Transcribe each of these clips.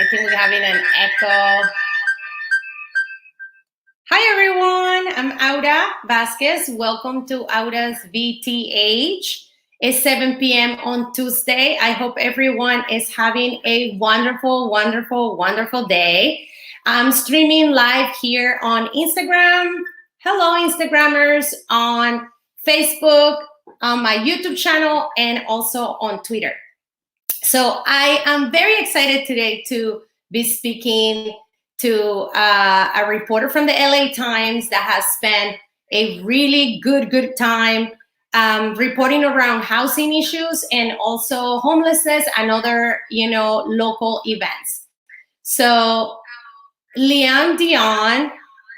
think we're having an echo. Hi, everyone. I'm Aura Vasquez. Welcome to Aura's VTH. It's 7 p.m. on Tuesday. I hope everyone is having a wonderful, wonderful, wonderful day. I'm streaming live here on Instagram. Hello, Instagrammers, on Facebook, on my YouTube channel, and also on Twitter. So I am very excited today to be speaking to a reporter from the LA Times that has spent a really good time reporting around housing issues and also homelessness and other, local events. So Dillon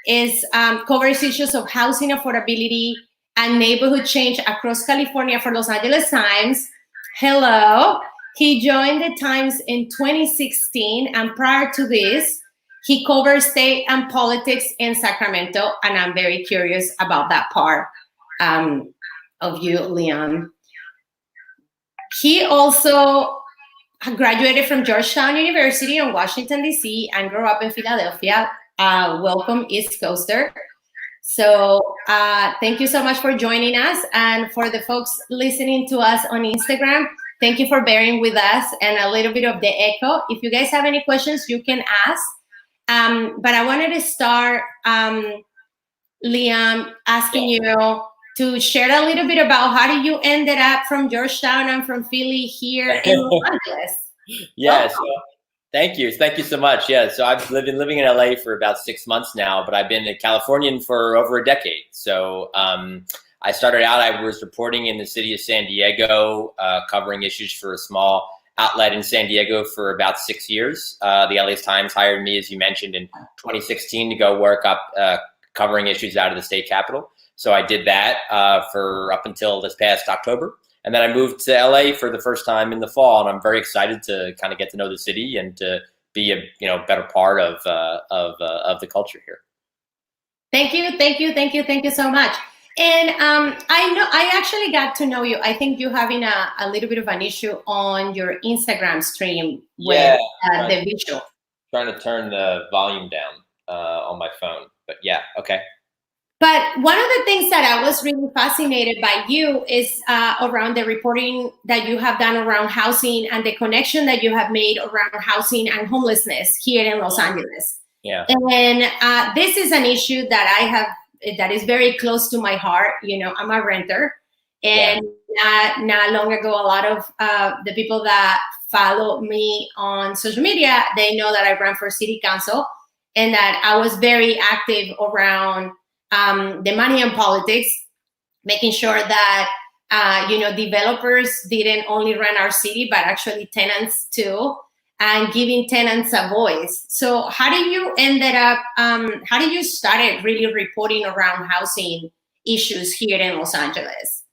is covers issues of housing affordability and neighborhood change across California for Los Angeles Times. Hello. He joined the Times in 2016, and prior to this, he covered state and politics in Sacramento, and I'm very curious about that part of you, Leon. He also graduated from Georgetown University in Washington, D.C., and grew up in Philadelphia. Welcome, East Coaster. So thank you so much for joining us. And for the folks listening to us on Instagram, thank you for bearing with us and a little bit of the echo. If you guys have any questions, you can ask. But I wanted to start, Liam, asking you to share a little bit about how did you ended up from Georgetown and from Philly here in Los Angeles? Yes. Thank you. Thank you so much. Yeah. So I've been living in LA for about 6 months now, but I've been a Californian for over a decade. So I started out, I was reporting in the city of San Diego, covering issues for a small outlet in San Diego for about 6 years. The LA Times hired me, as you mentioned, in 2016 to go work up covering issues out of the state capitol. So I did that for up until this past October. And then I moved to LA for the first time in the fall, and I'm very excited to kind of get to know the city and to be a better part of the culture here. Thank you so much. And I actually got to know you. I think you're having a little bit of an issue on your Instagram stream with the visual. Trying to turn the volume down on my phone, but yeah, okay. But one of the things that I was really fascinated by you is around the reporting that you have done around housing and the connection that you have made around housing and homelessness here in Los Angeles. Yeah. And this is an issue that I have that is very close to my heart. I'm a renter, and not long ago, a lot of the people that follow me on social media, they know that I ran for city council and that I was very active around the money and politics, making sure that, developers didn't only rent our city, but actually tenants too, and giving tenants a voice. So how did you how did you started really reporting around housing issues here in Los Angeles?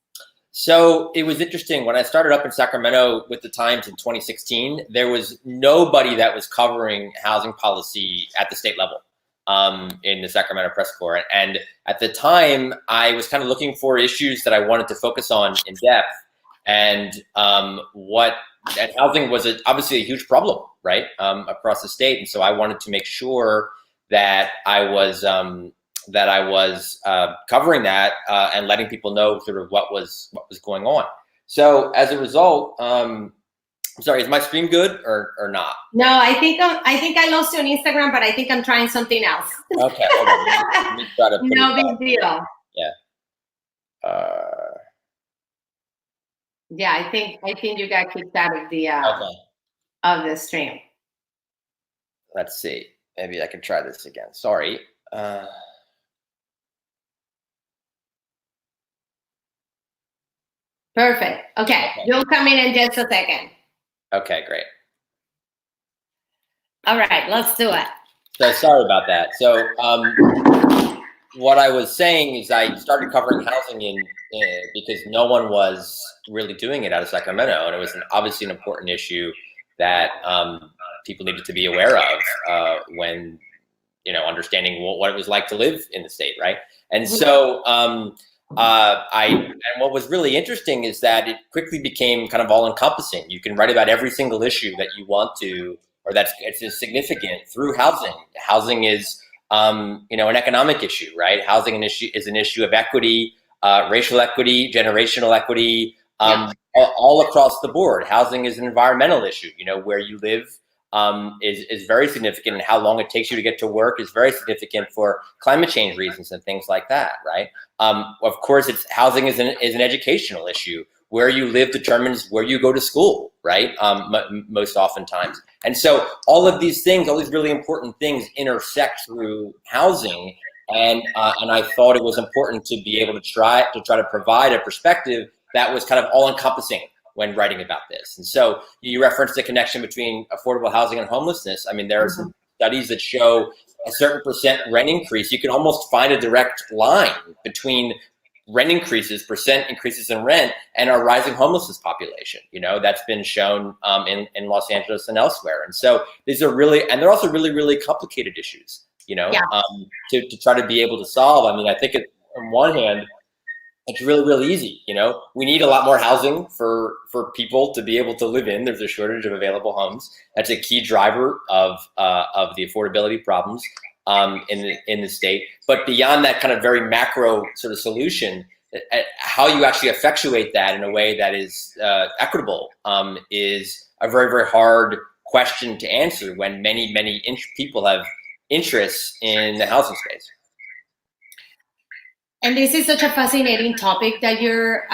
So it was interesting. When I started up in Sacramento with the Times in 2016, there was nobody that was covering housing policy at the state level. In the Sacramento Press Corps. And at the time, I was kind of looking for issues that I wanted to focus on in depth. And housing was obviously a huge problem, right, across the state. And so I wanted to make sure that I was covering that and letting people know sort of what was going on. So as a result, I'm sorry, is my stream good or not? No, I think I lost you on Instagram, but I think I'm trying something else. Okay, hold on. Let me try to put no big deal. Yeah. Yeah, I think you got kicked out of the of the stream. Let's see. Maybe I can try this again. Sorry. Perfect. Okay, you'll come in just a second. Okay, great. All right, let's do it. So sorry about that. So what I was saying is I started covering housing because no one was really doing it out of Sacramento, and it was obviously an important issue that people needed to be aware of when understanding what it was like to live in the state, right? And so and what was really interesting is that it quickly became kind of all encompassing. You can write about every single issue that you want to or it's significant through housing. Housing is, an economic issue, right? Housing is an issue of equity, racial equity, generational equity, all across the board. Housing is an environmental issue. Where you live is very significant, and how long it takes you to get to work is very significant for climate change reasons and things like that, right? Of course, housing is an educational issue. Where you live determines where you go to school, right? Most oftentimes. And so all of these things, all these really important things intersect through housing. And I thought it was important to be able to try to provide a perspective that was kind of all encompassing when writing about this. And so you referenced the connection between affordable housing and homelessness. I mean, there are some studies that show a certain percent rent increase. You can almost find a direct line between rent increases, percent increases in rent, and our rising homelessness population. That's been shown in Los Angeles and elsewhere. And so these are and they're also really, really complicated issues, to try to be able to solve. I mean, I think on one hand, it's really, really easy. We need a lot more housing for people to be able to live in. There's a shortage of available homes. That's a key driver of the affordability problems in the state. But beyond that kind of very macro sort of solution, how you actually effectuate that in a way that is equitable is a very, very hard question to answer when many, many people have interests in the housing space. And this is such a fascinating topic that you're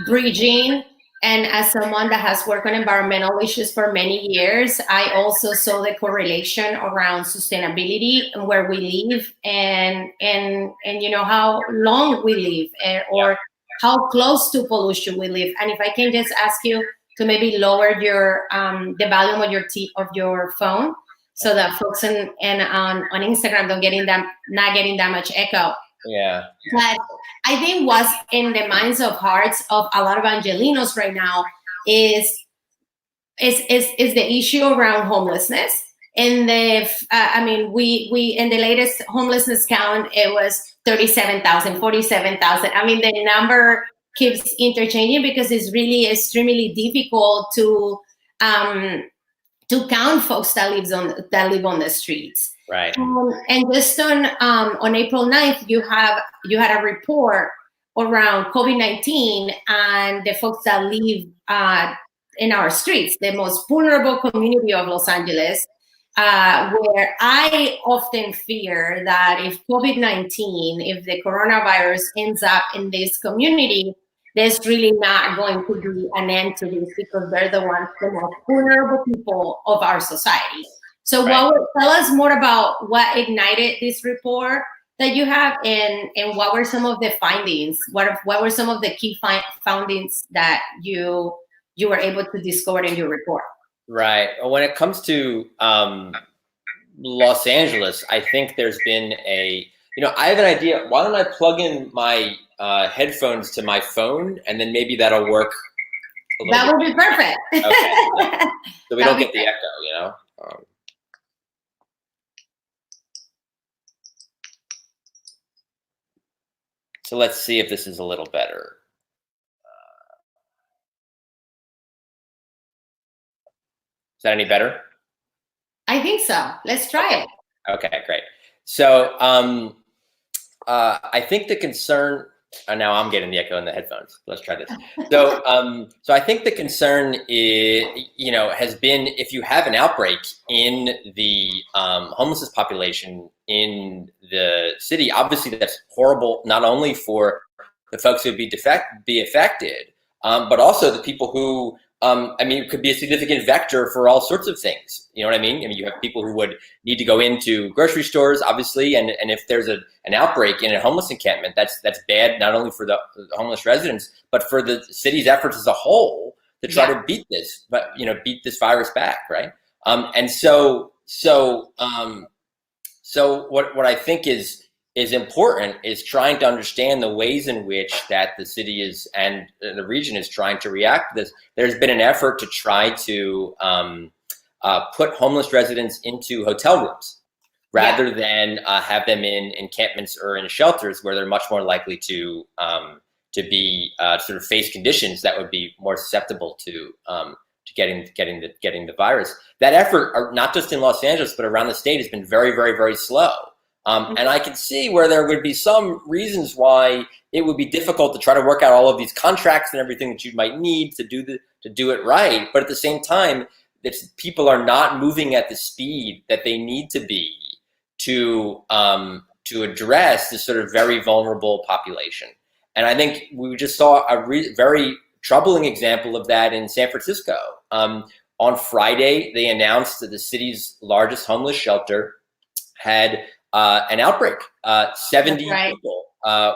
bridging. And as someone that has worked on environmental issues for many years, I also saw the correlation around sustainability and where we live and how long we live or how close to pollution we live. And if I can just ask you to maybe lower your the volume of your phone so that folks on Instagram not getting that much echo. Yeah. But I think what's in the minds of hearts of a lot of Angelinos right now is the issue around homelessness. And we in the latest homelessness count, it was 37,000, 47,000. I mean, the number keeps interchanging because it's really extremely difficult to count folks that live on the streets. Right. And just on April 9th, you had a report around COVID-19 and the folks that live in our streets, the most vulnerable community of Los Angeles, where I often fear that if if the coronavirus ends up in this community, there's really not going to be an end to this because they're the most vulnerable people of our society. So tell us more about what ignited this report that you have and what were some of the findings? What were some of the key findings that you were able to discover in your report? Right. When it comes to Los Angeles, I think there's been I have an idea. Why don't I plug in my headphones to my phone and then maybe that'll work a little That would be perfect. Okay. So we don't get the echo, So let's see if this is a little better. Is that any better? I think so. Let's try it. Okay, great. So I think the concern, now I'm getting the echo in the headphones. Let's try this. So I think the concern is, has been if you have an outbreak in the homelessness population in the city, obviously that's horrible, not only for the folks who would be affected, but also the people who, it could be a significant vector for all sorts of things. You know what I mean? You have people who would need to go into grocery stores, obviously, and if there's an outbreak in a homeless encampment, that's bad not only for the homeless residents, but for the city's efforts as a whole to try to beat this, beat this virus back, right? And so what I think is important is trying to understand the ways in which that the city is and the region is trying to react to this. There's been an effort to try to put homeless residents into hotel rooms rather than have them in encampments or in shelters where they're much more likely to be sort of face conditions that would be more susceptible to to getting the virus. That effort, not just in Los Angeles but around the state, has been very, very, very slow. And I can see where there would be some reasons why it would be difficult to try to work out all of these contracts and everything that you might need to do it right. But at the same time, people are not moving at the speed that they need to be to address this sort of very vulnerable population. And I think we just saw a very troubling example of that in San Francisco. On Friday, they announced that the city's largest homeless shelter had an outbreak. 70 people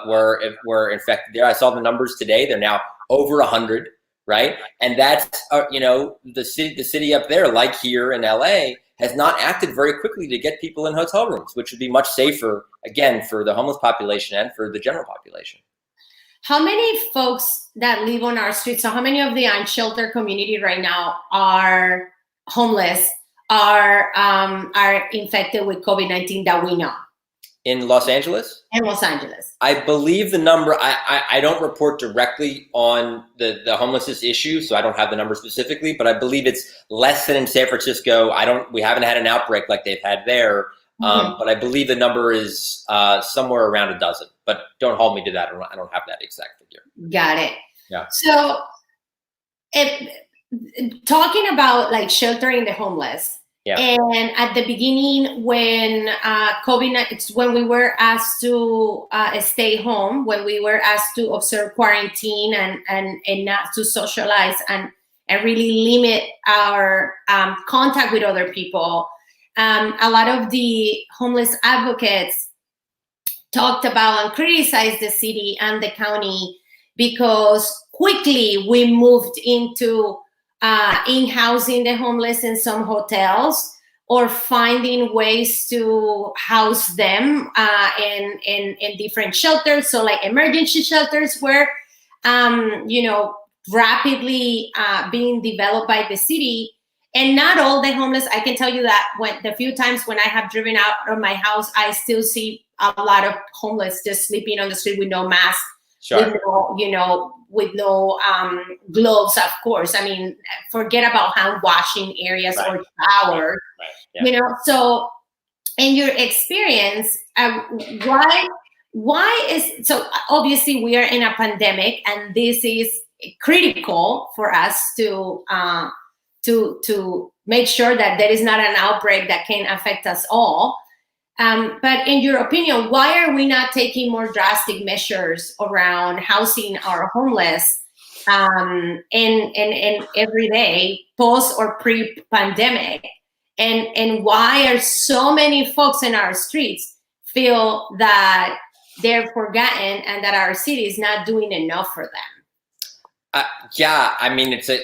were infected there. I saw the numbers today. They're now over 100, right? And that's, the city up there, like here in LA, has not acted very quickly to get people in hotel rooms, which would be much safer, again, for the homeless population and for the general population. How many folks that live on our streets, so how many of the unsheltered community right now are homeless, are infected with COVID-19 that we know? In Los Angeles? In Los Angeles. I believe the number, I don't report directly on the homelessness issue, so I don't have the number specifically, but I believe it's less than in San Francisco. We haven't had an outbreak like they've had there, but I believe the number is somewhere around a dozen, but don't hold me to that. I don't have that exact figure. Got it. Yeah. So talking about like sheltering the homeless, yeah. And at the beginning, when when we were asked to stay home, when we were asked to observe quarantine and not to socialize and really limit our contact with other people, a lot of the homeless advocates talked about and criticized the city and the county because quickly we moved into in-housing the homeless in some hotels or finding ways to house them in different shelters. So like emergency shelters were, rapidly being developed by the city. And not all the homeless, I can tell you that the few times when I have driven out of my house, I still see a lot of homeless just sleeping on the street with no mask. Sure. With no gloves, of course. I mean, forget about hand washing areas or showers. Right. Yeah. So in your experience, why is so obviously we are in a pandemic and this is critical for us to make sure that there is not an outbreak that can affect us all. But in your opinion, why are we not taking more drastic measures around housing our homeless in every day, post or pre-pandemic? And why are so many folks in our streets feel that they're forgotten and that our city is not doing enough for them? Yeah, I mean, it's a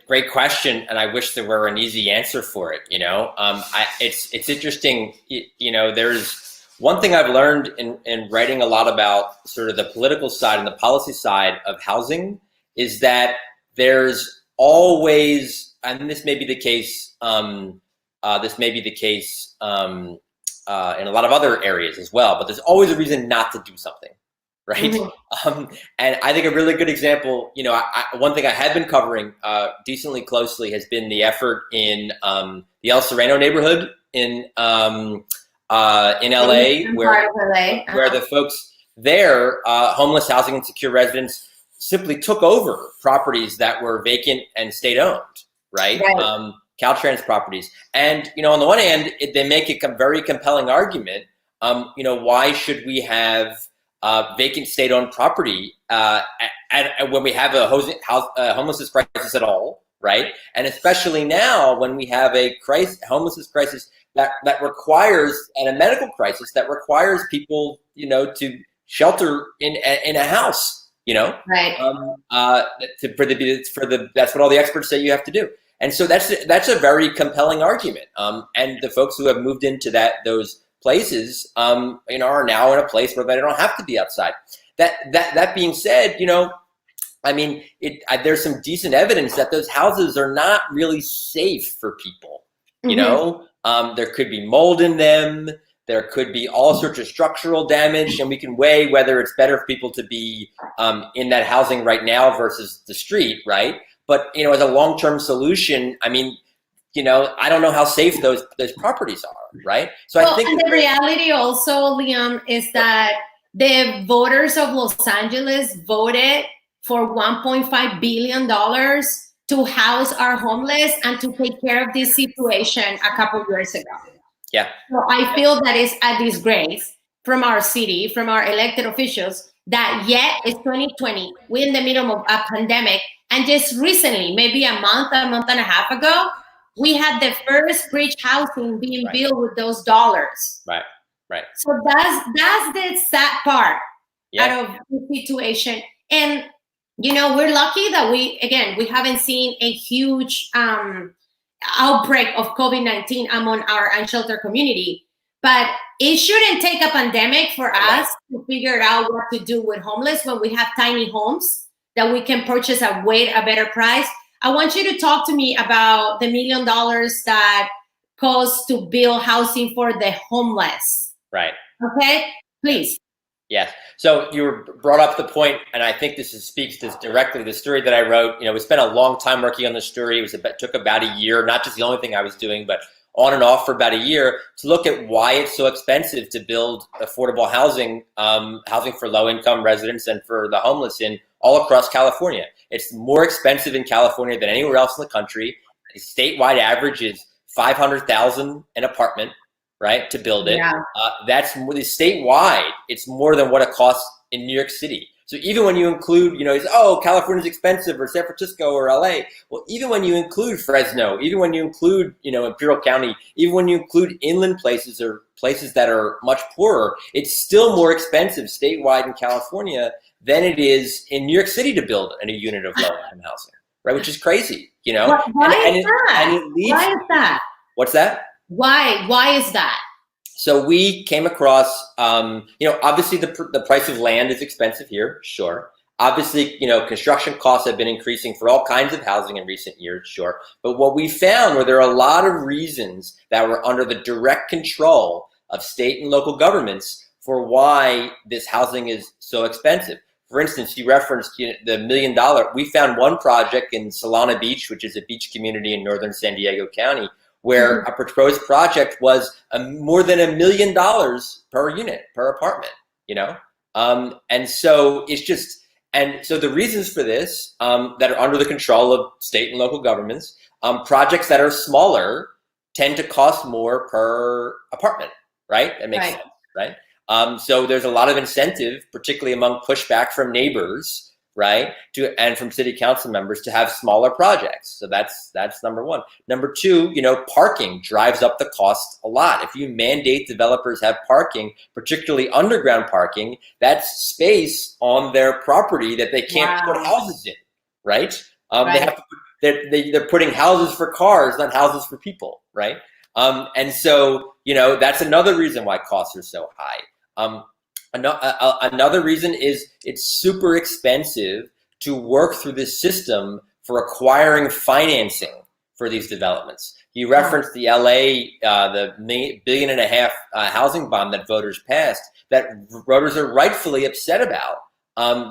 great question, and I wish there were an easy answer for it. It's interesting. There's one thing I've learned in writing a lot about sort of the political side and the policy side of housing is that there's always, and this may be the case. In a lot of other areas as well, but there's always a reason not to do something. Right. Mm-hmm. And I think a really good example, one thing I have been covering decently closely has been the effort in the El Sereno neighborhood in LA, where the folks there, homeless housing and secure residents, simply took over properties that were vacant and state owned. Right. Caltrans properties. And, on the one hand, they make a very compelling argument. Why should we have vacant state-owned property when we have a homelessness crisis at all, right? And especially now when we have a homelessness crisis that requires, and a medical crisis that requires people, to shelter in a house, right? That's what all the experts say you have to do. And so that's a very compelling argument. And the folks who have moved into those places, are now in a place where they don't have to be outside. That being said, there's some decent evidence that those houses are not really safe for people. Mm-hmm. There could be mold in them. There could be all sorts of structural damage, and we can weigh whether it's better for people to be in that housing right now versus the street, right? But, you know, as a long-term solution, I mean, you know, I don't know how safe those properties are, right? So well, I think and the reality also, Liam, is that the voters of Los Angeles voted for $1.5 billion to house our homeless and to take care of this situation a couple years ago. yeah. So I feel that is a disgrace from our city, from our elected officials, that yet it's 2020, we're in the middle of a pandemic, and just recently, maybe a month and a half ago, we had the first bridge housing being built with those dollars. Right. So that's the sad part Yeah. out of the situation. And you know, we're lucky that we haven't seen a huge outbreak of COVID-19 among our unsheltered community. But it shouldn't take a pandemic for us to figure out what to do with homeless when we have tiny homes that we can purchase at a better price. I want you to talk to me about the $1 million that costs to build housing for the homeless. Right. Okay, please. Yes. So you brought up the point, and I think this speaks to directly the story that I wrote. You know, we spent a long time working on the story. It took about a year, not just the only thing I was doing, but on and off for about a year to look at why it's so expensive to build affordable housing, housing for low-income residents and for the homeless in all across California. It's more expensive in California than anywhere else in the country. The statewide average is $500,000 an apartment, right, to build it. Yeah. That's more, statewide. It's more than what it costs in New York City. So even when you include, you know, California's expensive, or San Francisco or LA. Well, even when you include Fresno, even when you include, you know, Imperial County, even when you include inland places or places that are much poorer, it's still more expensive statewide in California than it is in New York City to build a new unit of low-income housing, right? Which is crazy, you know. Why is that? What's that? Why is that? So we came across, you know, obviously the price of land is expensive here, sure. Obviously, you know, construction costs have been increasing for all kinds of housing in recent years, sure. But what we found were there are a lot of reasons that were under the direct control of state and local governments for why this housing is so expensive. For instance, you referenced the $1 million. We found one project in Solana Beach, which is a beach community in northern San Diego County, where a proposed project was more than $1 million per unit, per apartment, you know? And so it's just, and so the reasons for this that are under the control of state and local governments, projects that are smaller tend to cost more per apartment, right? That makes sense, right? So there's a lot of incentive, particularly among pushback from neighbors, right, and from city council members to have smaller projects. So that's number one. Number two, you know, parking drives up the cost a lot. If you mandate developers have parking, particularly underground parking, that's space on their property that they can't put houses in, right? They have to they're putting houses for cars, not houses for people, right? And so, you know, that's another reason why costs are so high. Another reason is it's super expensive to work through this system for acquiring financing for these developments. You referenced the LA, the $1.5 billion housing bond that voters passed, that voters are rightfully upset about,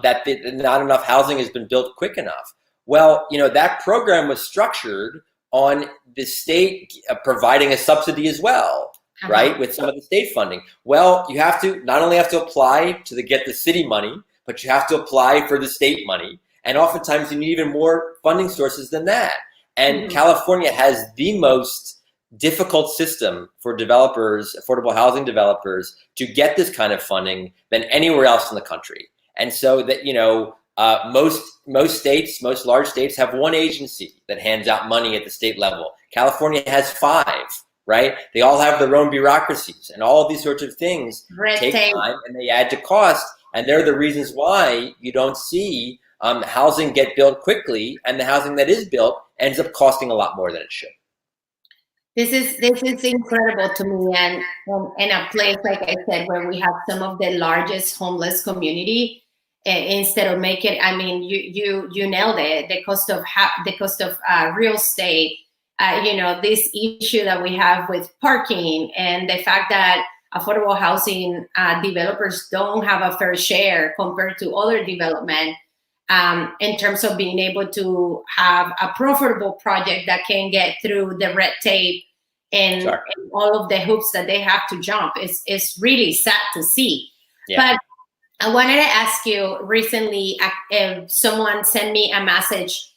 that not enough housing has been built quick enough. Well, you know, that program was structured on the state providing a subsidy as well. Right, with some of the state funding. Well, you have to not only have to apply to get the city money, but you have to apply for the state money. And oftentimes you need even more funding sources than that. And California has the most difficult system for developers, affordable housing developers, to get this kind of funding than anywhere else in the country. And so that, you know, most states, most large states have one agency that hands out money at the state level. California has 5. Right? They all have their own bureaucracies, and all of these sorts of things take time and they add to cost. And they're the reasons why you don't see housing get built quickly, and the housing that is built ends up costing a lot more than it should. This is incredible to me, and in a place, like I said, where we have some of the largest homeless community. Instead of making, I mean, you nailed it. The cost of real estate. You know, this issue that we have with parking, and the fact that affordable housing developers don't have a fair share compared to other development. in terms of being able to have a profitable project that can get through the red tape and, Sure. and all of the hoops that they have to jump. It's really sad to see. Yeah. But I wanted to ask you, recently, someone sent me a message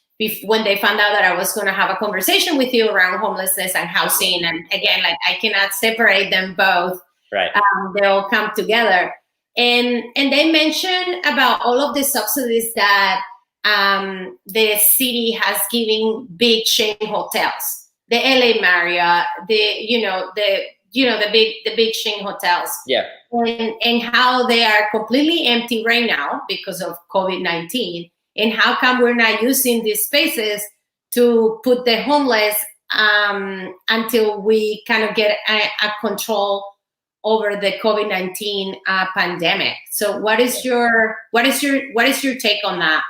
when they found out that I was going to have a conversation with you around homelessness and housing. And again, like, I cannot separate them both. Right. They all come together. And they mentioned about all of the subsidies that the city has given big chain hotels, the LA Marriott, the big chain hotels. Yeah. And how they are completely empty right now because of COVID-19. And how come we're not using these spaces to put the homeless until we kind of get a control over the COVID-19 pandemic? So what is your take on that?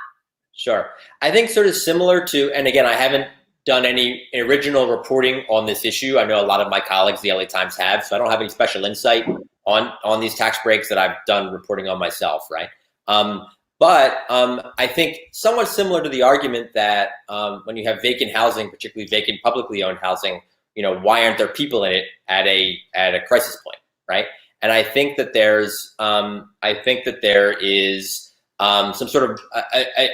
Sure. I think sort of similar to, and again, I haven't done any original reporting on this issue. I know a lot of my colleagues, the LA Times, have, so I don't have any special insight on these tax breaks that I've done reporting on myself, right? But I think somewhat similar to the argument that when you have vacant housing, particularly vacant publicly owned housing, why aren't there people in it at a crisis point, right? And I think that there is some sort of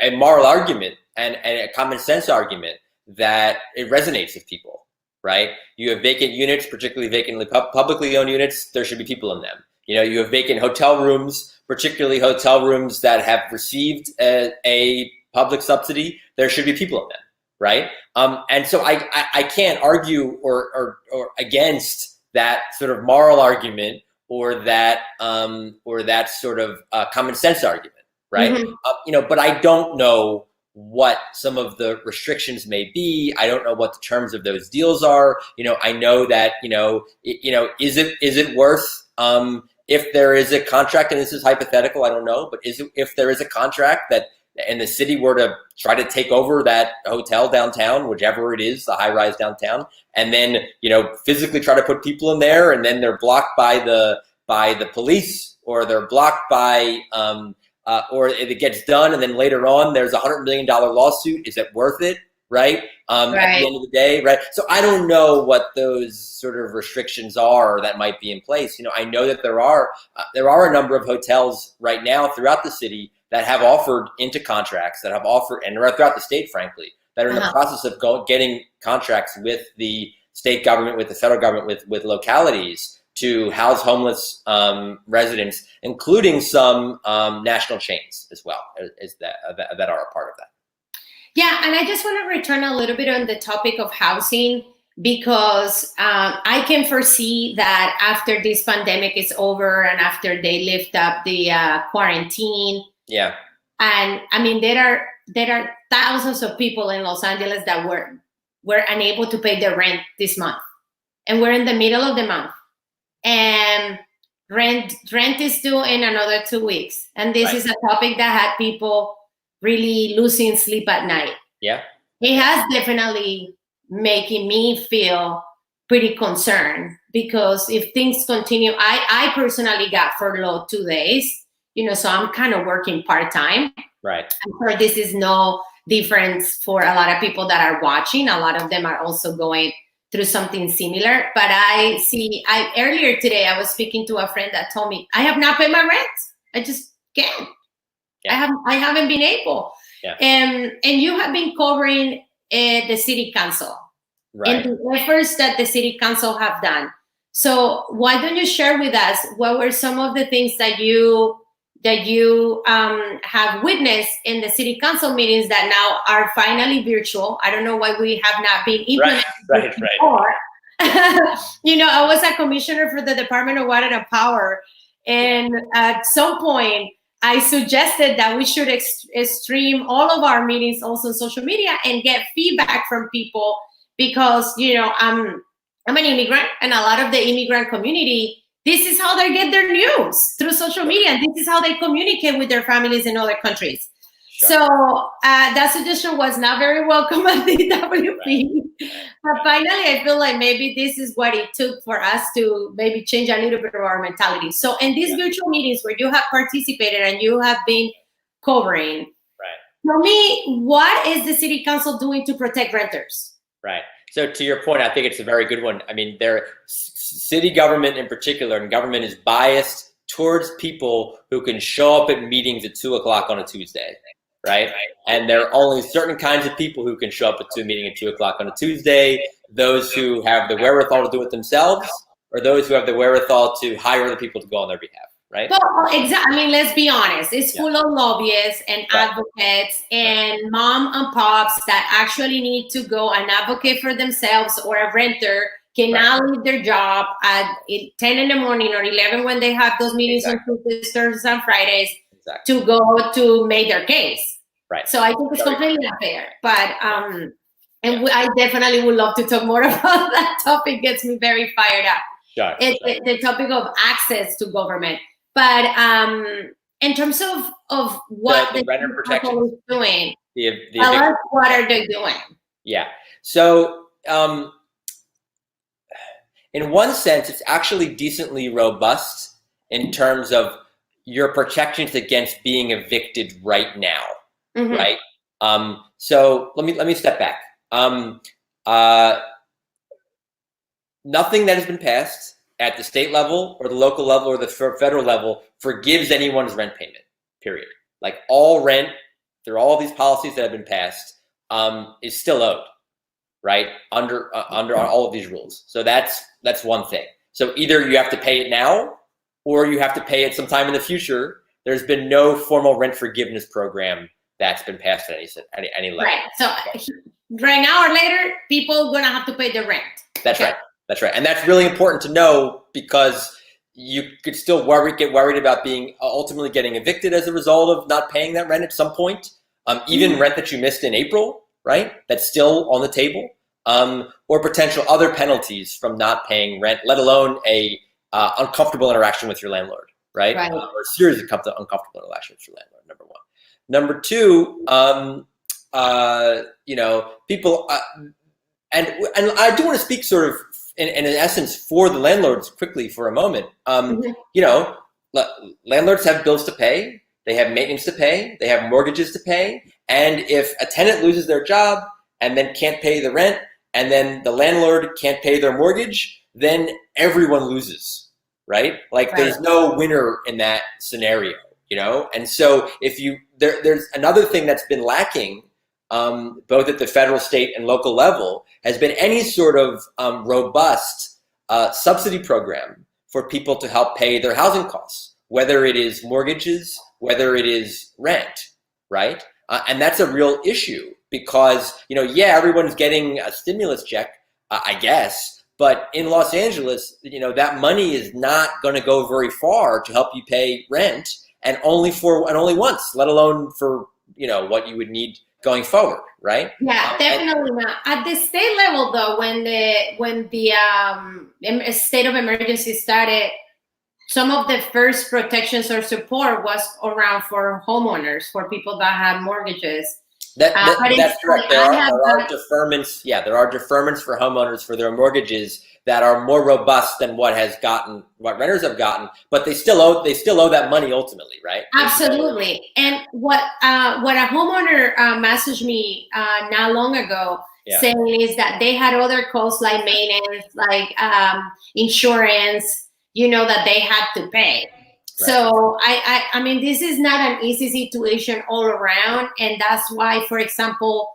a moral argument and a common sense argument that it resonates with people, right? You have vacant units, particularly vacantly publicly owned units, there should be people in them. You have vacant hotel rooms, particularly hotel rooms that have received a public subsidy, there should be people in them, right? And so I can't argue or against that sort of moral argument or that sort of common sense argument, right? Mm-hmm. But I don't know what some of the restrictions may be. I don't know what the terms of those deals are. I know that, is it worth, if there is a contract, and this is hypothetical, I don't know, but if there is a contract that, and the city were to try to take over that hotel downtown, whichever it is, the high rise downtown, and then, physically try to put people in there, and then they're blocked by the police, or they're blocked by, or it gets done, and then later on there's $100 million lawsuit. Is it worth it? Right? At the end of the day, right? So I don't know what those sort of restrictions are that might be in place. I know that there are a number of hotels right now throughout the city that have offered into contracts, that have offered, and throughout the state, frankly, that are in the process of getting contracts with the state government, with the federal government, with localities to house homeless residents, including some national chains as well, that are a part of that. Yeah, and I just want to return a little bit on the topic of housing, because I can foresee that after this pandemic is over and after they lift up the quarantine. Yeah. And I mean, there are thousands of people in Los Angeles that were unable to pay their rent this month. And we're in the middle of the month. And rent is due in another 2 weeks. And this is a topic that had people really losing sleep at night. Yeah. It has definitely making me feel pretty concerned, because if things continue, I personally got furloughed 2 days, so I'm kind of working part-time. Right. I'm sure this is no difference for a lot of people that are watching. A lot of them are also going through something similar. But earlier today, I was speaking to a friend that told me, I have not paid my rent. I just can't. Yeah. I haven't been able. Yeah. And you have been covering the city council, and the efforts that the city council have done. So why don't you share with us what were some of the things that you have witnessed in the city council meetings that now are finally virtual? I don't know why we have not been implemented before. I was a commissioner for the Department of Water and Power, and at some point I suggested that we should stream all of our meetings also on social media and get feedback from people, because I'm an immigrant, and a lot of the immigrant community, this is how they get their news, through social media, and this is how they communicate with their families in other countries. Sure. So that suggestion was not very welcome at the WP. But finally, I feel like maybe this is what it took for us to maybe change a little bit of our mentality. So in these virtual meetings where you have participated and you have been covering, tell me, what is the city council doing to protect renters? Right. So to your point, I think it's a very good one. I mean, city government in particular, and government is biased towards people who can show up at meetings at 2 o'clock on a Tuesday, right? And there are only certain kinds of people who can show up to a meeting at 2 o'clock on a Tuesday, those who have the wherewithal to do it themselves, or those who have the wherewithal to hire other people to go on their behalf, right? Well, exactly. I mean, let's be honest. It's full of lobbyists and advocates and mom and pops that actually need to go and advocate for themselves, or a renter cannot leave their job at 10 in the morning or 11 when they have those meetings on Tuesdays, Thursdays, and Fridays to go to make their case. Right. So I think it's completely unfair. But I definitely would love to talk more about that topic. Gets me very fired up. Sure, it's the topic of access to government. But in terms of what the renter protection is doing, tell us what are they doing? Yeah. So in one sense, it's actually decently robust in terms of your protections against being evicted right now, right? So let me step back. Nothing that has been passed at the state level or the local level or the federal level forgives anyone's rent payment, period. Like all rent through all these policies that have been passed is still owed, right? Under all of these rules. So that's one thing. So either you have to pay it now or you have to pay it sometime in the future. There's been no formal rent forgiveness program that's been passed at any level. Right. So right now or later, people are gonna have to pay the rent. That's right. That's right. And that's really important to know, because you could still get worried about being ultimately getting evicted as a result of not paying that rent at some point. Even rent that you missed in April, right? That's still on the table. Or potential other penalties from not paying rent, let alone a uncomfortable interaction with your landlord, right? Or a series of uncomfortable interactions with your landlord, number one. Number two, people, and I do want to speak sort of in essence for the landlords quickly for a moment. Landlords have bills to pay, they have maintenance to pay, they have mortgages to pay, and if a tenant loses their job and then can't pay the rent, and then the landlord can't pay their mortgage, then everyone loses, right? There's no winner in that scenario, And so there's another thing that's been lacking, both at the federal, state, and local level, has been any sort of robust subsidy program for people to help pay their housing costs, whether it is mortgages, whether it is rent, right? And that's a real issue because, everyone's getting a stimulus check, I guess, but in Los Angeles, that money is not going to go very far to help you pay rent, and only once, let alone for, what you would need going forward, right? Yeah, definitely not. At the state level, though, when the state of emergency started, some of the first protections or support was around for homeowners, for people that have mortgages. That's correct. There are deferments. Yeah, there are deferments for homeowners for their mortgages that are more robust than what renters have gotten, but they still owe that money ultimately, right? Absolutely. And what a homeowner messaged me not long ago saying is that they had other costs like maintenance, like insurance, that they had to pay. Right. So I mean, this is not an easy situation all around, and that's why, for example,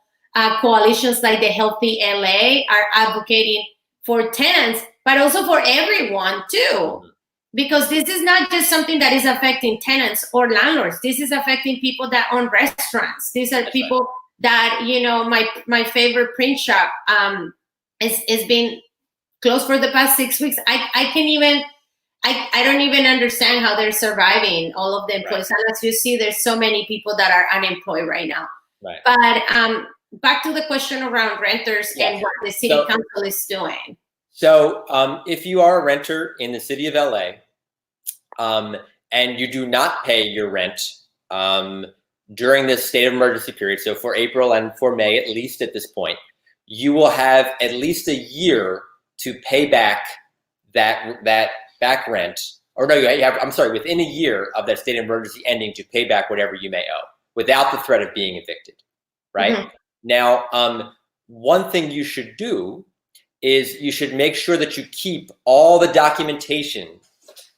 coalitions like the Healthy LA are advocating for tenants, but also for everyone too, because this is not just something that is affecting tenants or landlords. This is affecting people that own restaurants. These are people that, my favorite print shop is been closed for the past 6 weeks. I don't even understand how they're surviving, all of the employees. And as you see, there's so many people that are unemployed right now. Right. But back to the question around renters and what the city council is doing. So if you are a renter in the city of LA and you do not pay your rent during this state of emergency period, so for April and for May, at least at this point, you will have at least a year to pay back that back rent, or no, I'm sorry, within a year of that state of emergency ending, to pay back whatever you may owe, without the threat of being evicted, right? Mm-hmm. Now, one thing you should do is you should make sure that you keep all the documentation,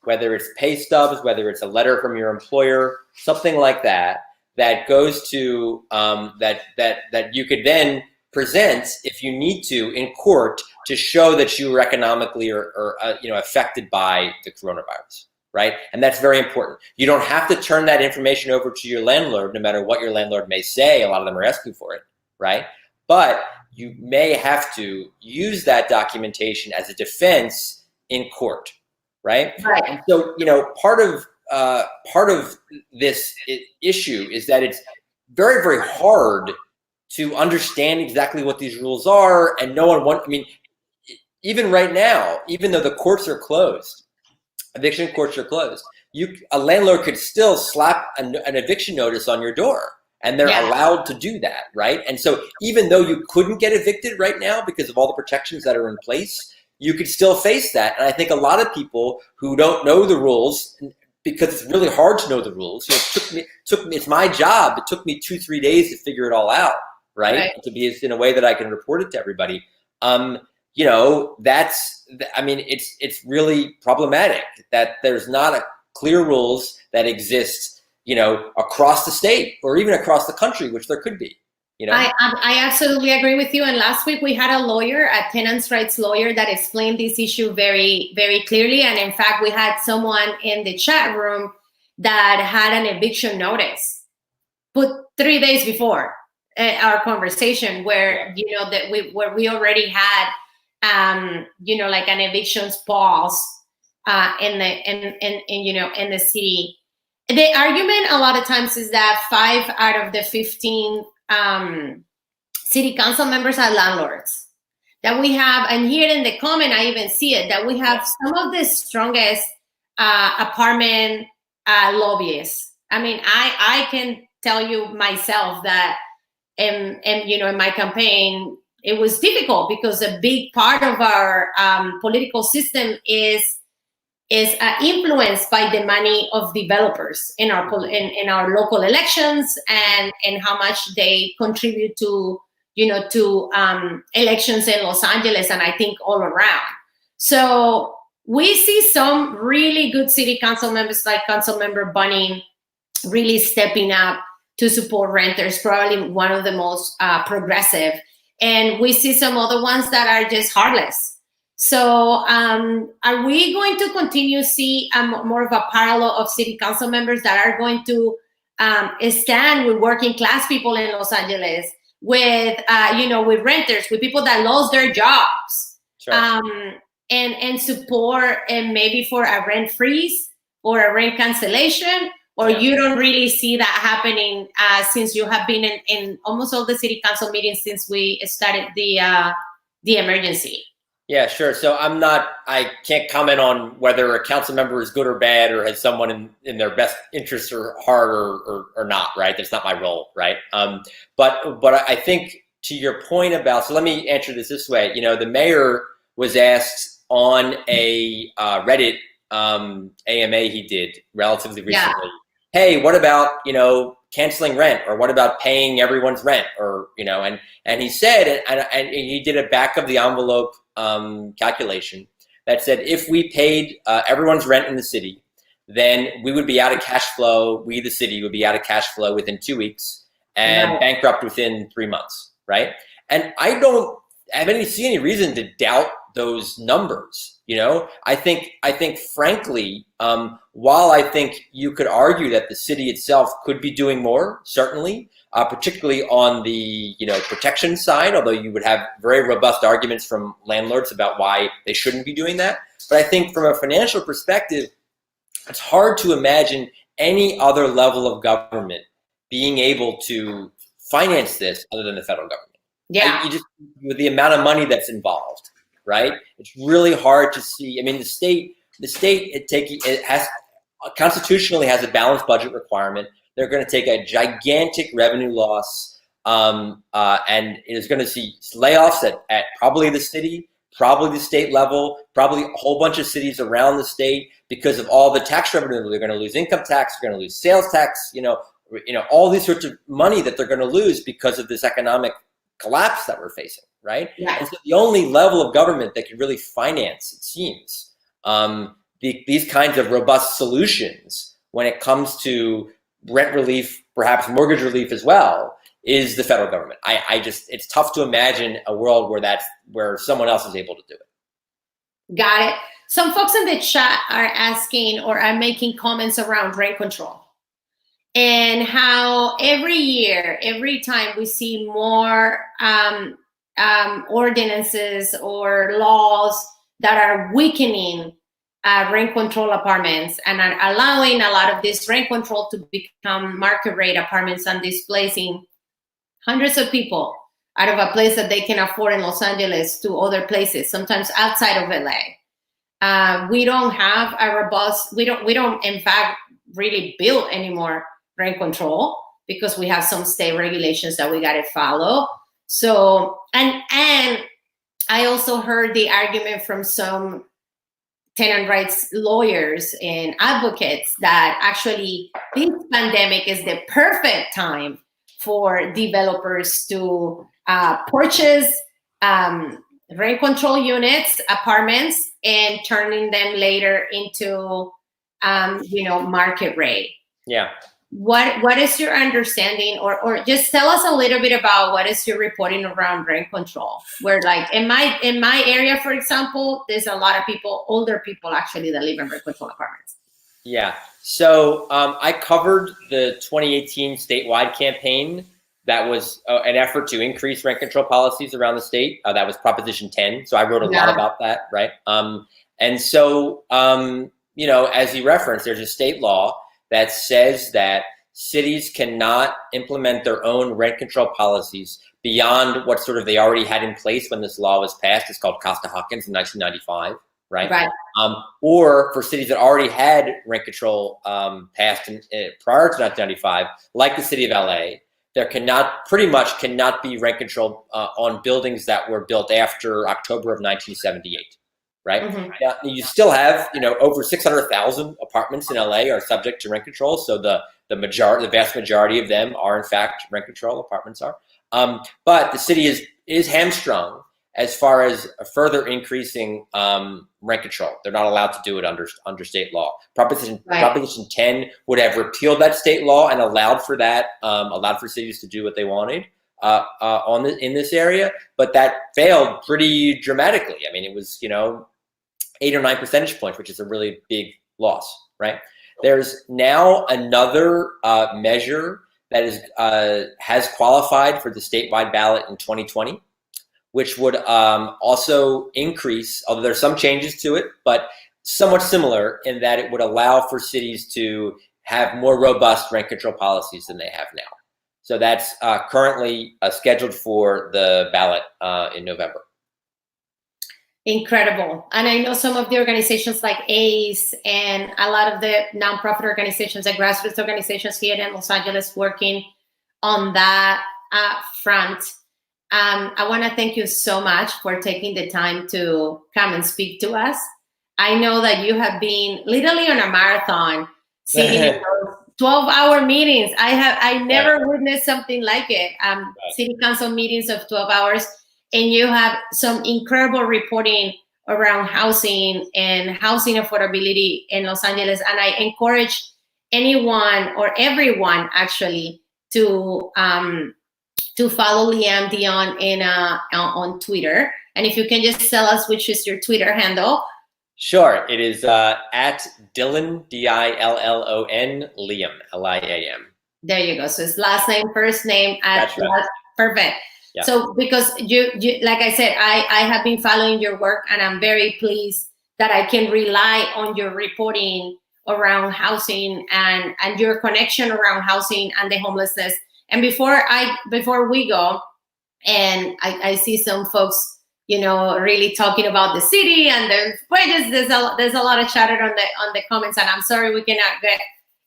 whether it's pay stubs, whether it's a letter from your employer, something like that, that goes to that you could then present if you need to in court to show that you were economically or affected by the coronavirus, right? And that's very important. You don't have to turn that information over to your landlord, no matter what your landlord may say. A lot of them are asking for it, right? But you may have to use that documentation as a defense in court, right? Right. And so, part of this issue is that it's very, very hard to understand exactly what these rules are, and no one wants. I mean, even right now, even though the courts are closed, eviction courts are closed, a landlord could still slap an eviction notice on your door, and they're allowed to do that, right? And so, even though you couldn't get evicted right now because of all the protections that are in place, you could still face that. And I think a lot of people who don't know the rules, because it's really hard to know the rules. It took me. It's my job. It took me 2-3 days to figure it all out, right? To be in a way that I can report it to everybody. It's really problematic that there's not a clear rules that exist, across the state or even across the country, which there could be. I absolutely agree with you. And last week we had a lawyer, a tenants' rights lawyer, that explained this issue very, very clearly. And in fact, we had someone in the chat room that had an eviction notice put 3 days before our conversation, where where we already had like an evictions pause in the city. The argument a lot of times is that 5 out of the 15 city council members are landlords. That we have, and here in the comment, I even see it, that we have some of the strongest apartment lobbyists. I mean, I can tell you myself that in my campaign, it was difficult because a big part of our political system is influenced by the money of developers in our local elections, and how much they contribute to elections in Los Angeles, and I think all around. So we see some really good city council members, like Councilmember Bunning, really stepping up to support renters, probably one of the most progressive. And we see some other ones that are just heartless. So are we going to continue to see more of a parallel of city council members that are going to stand with working class people in Los Angeles, with with renters, with people that lost their jobs, Sure. And support, and maybe for a rent freeze or a rent cancellation? Or you don't really see that happening since you have been in almost all the city council meetings since we started the emergency? Yeah, sure. So I can't comment on whether a council member is good or bad, or has someone in their best interests or heart or not, right? That's not my role, right? But I think to your point about, so let me answer this way. The mayor was asked on a Reddit AMA he did relatively recently, hey, what about, canceling rent, or what about paying everyone's rent, or, and he said, and he did a back of the envelope calculation that said, if we paid everyone's rent in the city, then we would be out of cash flow. We, the city, would be out of cash flow within 2 weeks and bankrupt within 3 months, right? And I don't see any reason to doubt those numbers. I think frankly, while I think you could argue that the city itself could be doing more, certainly, particularly on the protection side, although you would have very robust arguments from landlords about why they shouldn't be doing that. But I think from a financial perspective, it's hard to imagine any other level of government being able to finance this other than the federal government. Yeah, you just, with the amount of money that's involved, right? It's really hard to see. I mean, the state it has constitutionally has a balanced budget requirement. They're going to take a gigantic revenue loss, and is going to see layoffs at probably the city, probably the state level, probably a whole bunch of cities around the state, because of all the tax revenue. They're going to lose income tax, they're going to lose sales tax, all these sorts of money that they're going to lose because of this economic collapse that we're facing, right? Yeah. And so the only level of government that can really finance, it seems, these kinds of robust solutions when it comes to rent relief, perhaps mortgage relief as well, is the federal government. It's tough to imagine a world where someone else is able to do it. Got it. Some folks in the chat are asking or are making comments around rent control and how every year, every time we see more ordinances or laws that are weakening rent control apartments and are allowing a lot of this rent control to become market rate apartments and displacing hundreds of people out of a place that they can afford in Los Angeles to other places, sometimes outside of LA. We don't have a robust, we don't in fact really build anymore rent control because we have some state regulations that we got to follow. So, and I also heard the argument from some tenant rights lawyers and advocates that actually this pandemic is the perfect time for developers to purchase rent control units, apartments, and turning them later into, market rate. Yeah. What is your understanding, or just tell us a little bit about what is your reporting around rent control? Where like in my area, for example, there's a lot of people, older people actually, that live in rent control apartments. Yeah. So I covered the 2018 statewide campaign. That was an effort to increase rent control policies around the state. That was Proposition 10. So I wrote a lot about that, right? And so, as you referenced, there's a state law that says that cities cannot implement their own rent control policies beyond what sort of they already had in place when this law was passed. It's called Costa-Hawkins in 1995, right? Or for cities that already had rent control passed prior to 1995, like the city of LA, there pretty much cannot be rent control on buildings that were built after October of 1978. Right. Mm-hmm. Now, you still have, over 600,000 apartments in LA are subject to rent control. So the vast majority of them are in fact rent control apartments are. But the city is hamstrung as far as further increasing rent control. They're not allowed to do it under state law. Proposition 10 would have repealed that state law and allowed for that, allowed for cities to do what they wanted in this area. But that failed pretty dramatically. I mean, it was 8 or 9 percentage points, which is a really big loss, right? There's now another measure that has qualified for the statewide ballot in 2020, which would also increase, although there's some changes to it, but somewhat similar in that it would allow for cities to have more robust rent control policies than they have now. So that's currently scheduled for the ballot in November. Incredible. And I know some of the organizations like ACE and a lot of the nonprofit organizations and grassroots organizations here in Los Angeles working on that front. I want to thank you so much for taking the time to come and speak to us. I know that you have been literally on a marathon, sitting in those 12-hour meetings. I never witnessed something like it. City council meetings of 12 hours. And you have some incredible reporting around housing and housing affordability in Los Angeles. And I encourage anyone or everyone actually to follow Liam Dillon on Twitter. And if you can just tell us which is your Twitter handle. Sure. It is at Dillon, Dillon, Liam, Liam. There you go. So it's last name, first name. That's right. Perfect. Yeah. So because you, like I said, I have been following your work, and I'm very pleased that I can rely on your reporting around housing and your connection around housing and the homelessness. And before we go, and I see some folks, really talking about the city and there's a lot of chatter on the comments, and I'm sorry we cannot get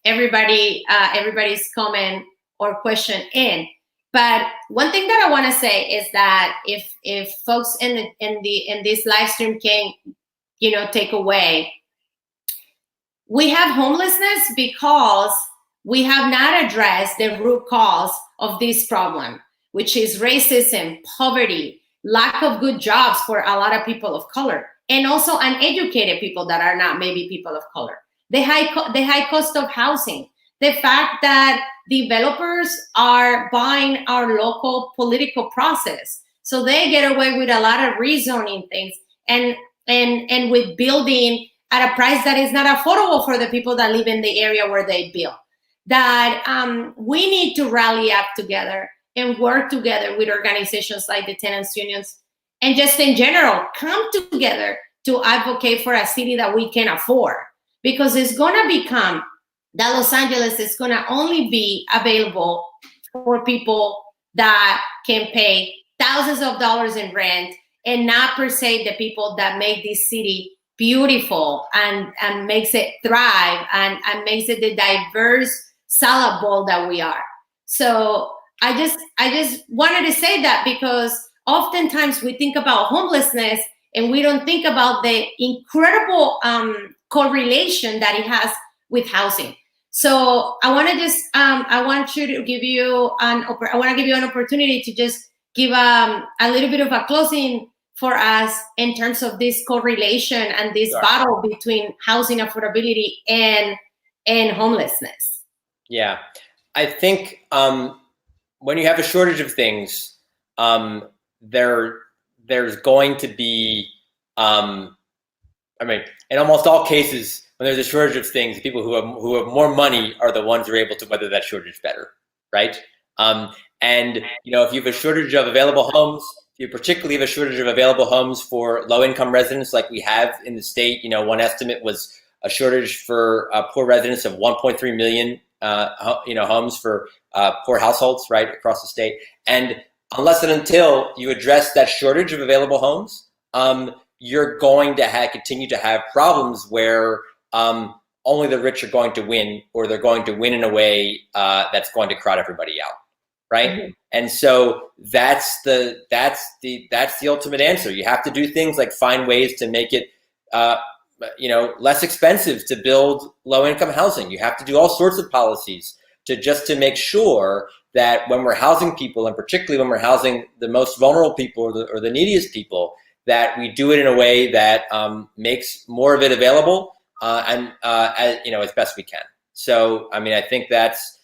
everybody's comment or question in. But one thing that I want to say is that if folks in this live stream can, take away, we have homelessness because we have not addressed the root cause of this problem, which is racism, poverty, lack of good jobs for a lot of people of color, and also uneducated people that are not maybe people of color. The high cost of housing, the fact that developers are buying our local political process, so they get away with a lot of rezoning things and with building at a price that is not affordable for the people that live in the area where they build. That we need to rally up together and work together with organizations like the tenants unions, and just in general, come together to advocate for a city that we can afford. Because it's gonna become that Los Angeles is gonna only be available for people that can pay thousands of dollars in rent, and not per se the people that make this city beautiful and makes it thrive and makes it the diverse salad bowl that we are. So I just wanted to say that, because oftentimes we think about homelessness and we don't think about the incredible correlation that it has with housing. So I want to just I want to give you an opportunity to just give a little bit of a closing for us in terms of this correlation and this battle between housing affordability and homelessness. Yeah, I think when you have a shortage of things, there's going to be, I mean, in almost all cases, when there's a shortage of things, people who have more money are the ones who are able to weather that shortage better, right? And you know, if you have a shortage of available homes, you particularly have a shortage of available homes for low-income residents, like we have in the state. You know, one estimate was a shortage for poor residents of 1.3 million, homes for poor households, right, across the state. And unless and until you address that shortage of available homes, you're going to continue to have problems where only the rich are going to win, or they're going to win in a way that's going to crowd everybody out, right? Mm-hmm. And so that's the ultimate answer. You have to do things like find ways to make it less expensive to build low-income housing. You have to do all sorts of policies to make sure that when we're housing people, and particularly when we're housing the most vulnerable people or the neediest people, that we do it in a way that makes more of it available as best we can. So, I mean, I think that's,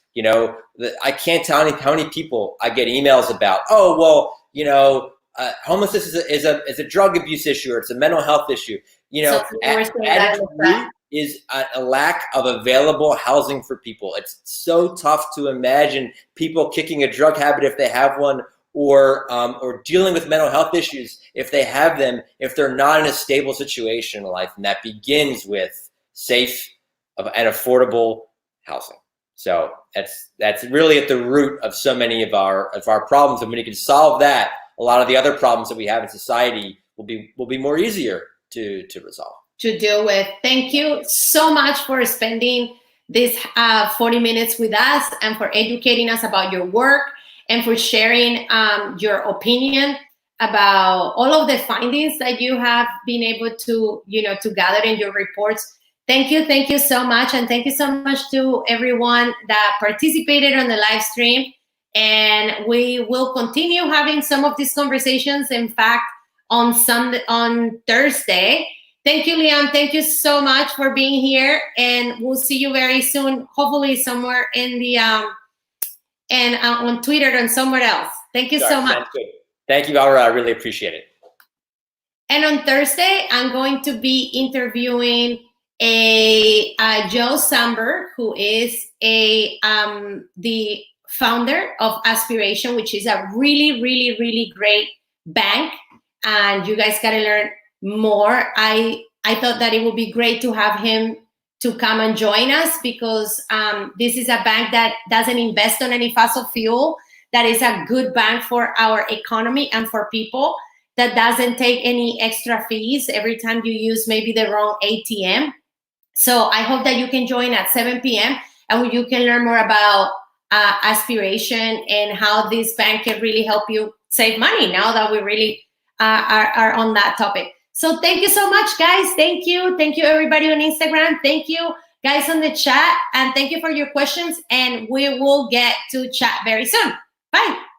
I can't tell how many people I get emails about, homelessness is a drug abuse issue, or it's a mental health issue. At its root is a lack of available housing for people. It's so tough to imagine people kicking a drug habit if they have one, or dealing with mental health issues if they have them, if they're not in a stable situation in life. And that begins with safe and affordable housing. So that's really at the root of so many of our problems. And when you can solve that, a lot of the other problems that we have in society will be more easier to resolve, to deal with. Thank you so much for spending this 40 minutes with us, and for educating us about your work, and for sharing your opinion about all of the findings that you have been able to gather in your reports. Thank you so much, and thank you so much to everyone that participated on the live stream. And we will continue having some of these conversations, in fact, on Thursday. Thank you, Leon. Thank you so much for being here, and we'll see you very soon, hopefully somewhere in the on Twitter and somewhere else. Thank you so much. Good. Thank you, Aura. I really appreciate it. And on Thursday, I'm going to be interviewing Joe Samberg, who is the founder of Aspiration, which is a really, really, really great bank. And you guys got to learn more. I thought that it would be great to have him to come and join us, because this is a bank that doesn't invest on any fossil fuel, that is a good bank for our economy and for people, that doesn't take any extra fees every time you use maybe the wrong ATM. So I hope that you can join at 7 p.m. and you can learn more about Aspiration and how this bank can really help you save money, now that we really are on that topic. So thank you so much, guys. Thank you everybody on Instagram. Thank you, guys on the chat, and thank you for your questions, and we will get to chat very soon. Bye.